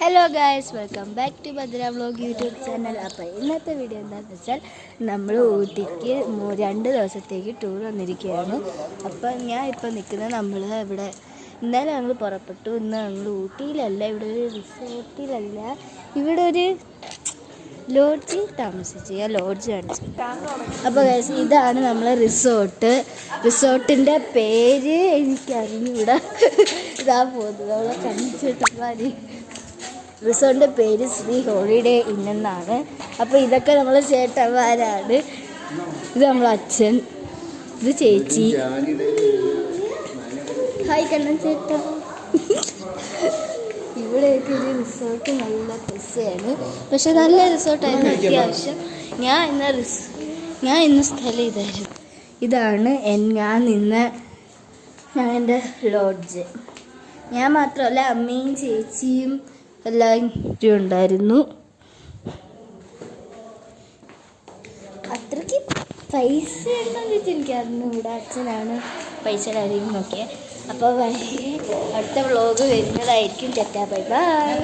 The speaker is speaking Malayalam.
Hello guys, welcome back to Bhadra vlog YouTube channel. അപ്പോൾ ഇന്നത്തെ വീഡിയോ എന്താണെന്ന് വെച്ചാൽ നമ്മൾ ഊട്ടിക്ക് 2 ദിവസത്തേക്ക് ടൂർ വന്നിരിക്കുകയാണ്. അപ്പം ഞാൻ ഇപ്പോൾ നിൽക്കുന്നത് നമ്മൾ ഇവിടെ ഇന്നലെ ഞങ്ങൾ പുറപ്പെട്ടു. ഇന്ന് ഞങ്ങൾ ഊട്ടിയിലല്ല, ഇവിടെ ഒരു റിസോർട്ടിലല്ല, ഇവിടെ ഒരു ലോഡ്ജിൽ താമസിച്ചു. ഞാൻ ലോഡ്ജ് കാണിച്ചു. അപ്പോൾ ഗായ്സ്, ഇതാണ് നമ്മളെ റിസോർട്ടിൻ്റെ പേര് എനിക്കറിഞ്ഞൂടാ. ഇതാ പോകുന്നത് അവളെ കണ്ടിട്ട്. റിസോർട്ടിൻ്റെ പേര് ശ്രീ ഹോളിഡേ ഇൻ എന്നാണ്. അപ്പോൾ ഇതൊക്കെ നമ്മളെ ചേട്ടന്മാരാണ്. ഇത് നമ്മളെ അച്ഛൻ, ഇത് ചേച്ചി. ഹായ് കണ്ണൻ ചേട്ടാ. ഇവിടെയൊക്കെ ഒരു റിസോർട്ട് നല്ല പൈസയാണ്, പക്ഷെ നല്ല റിസോർട്ടായിരുന്നു അത്യാവശ്യം. ഞാൻ ഇന്ന സ്ഥലം ഇതായിരുന്നു. ഇതാണ് ഞാൻ എൻ്റെ ലോഡ്ജ്. ഞാൻ മാത്രമല്ല, അമ്മയും ചേച്ചിയും എല്ലാവരും ഉണ്ടായിരുന്നു. അത്രയ്ക്ക് പൈസ ഉണ്ടെന്ന് വെച്ചാൽ എനിക്കറിഞ്ഞു. ഇവിടെ അച്ഛനാണ് പൈസയുടെ കാര്യം നോക്കിയത്. അപ്പോൾ അടുത്ത വ്ളോഗ് വരുന്നതായിരിക്കും. Tata bye bye.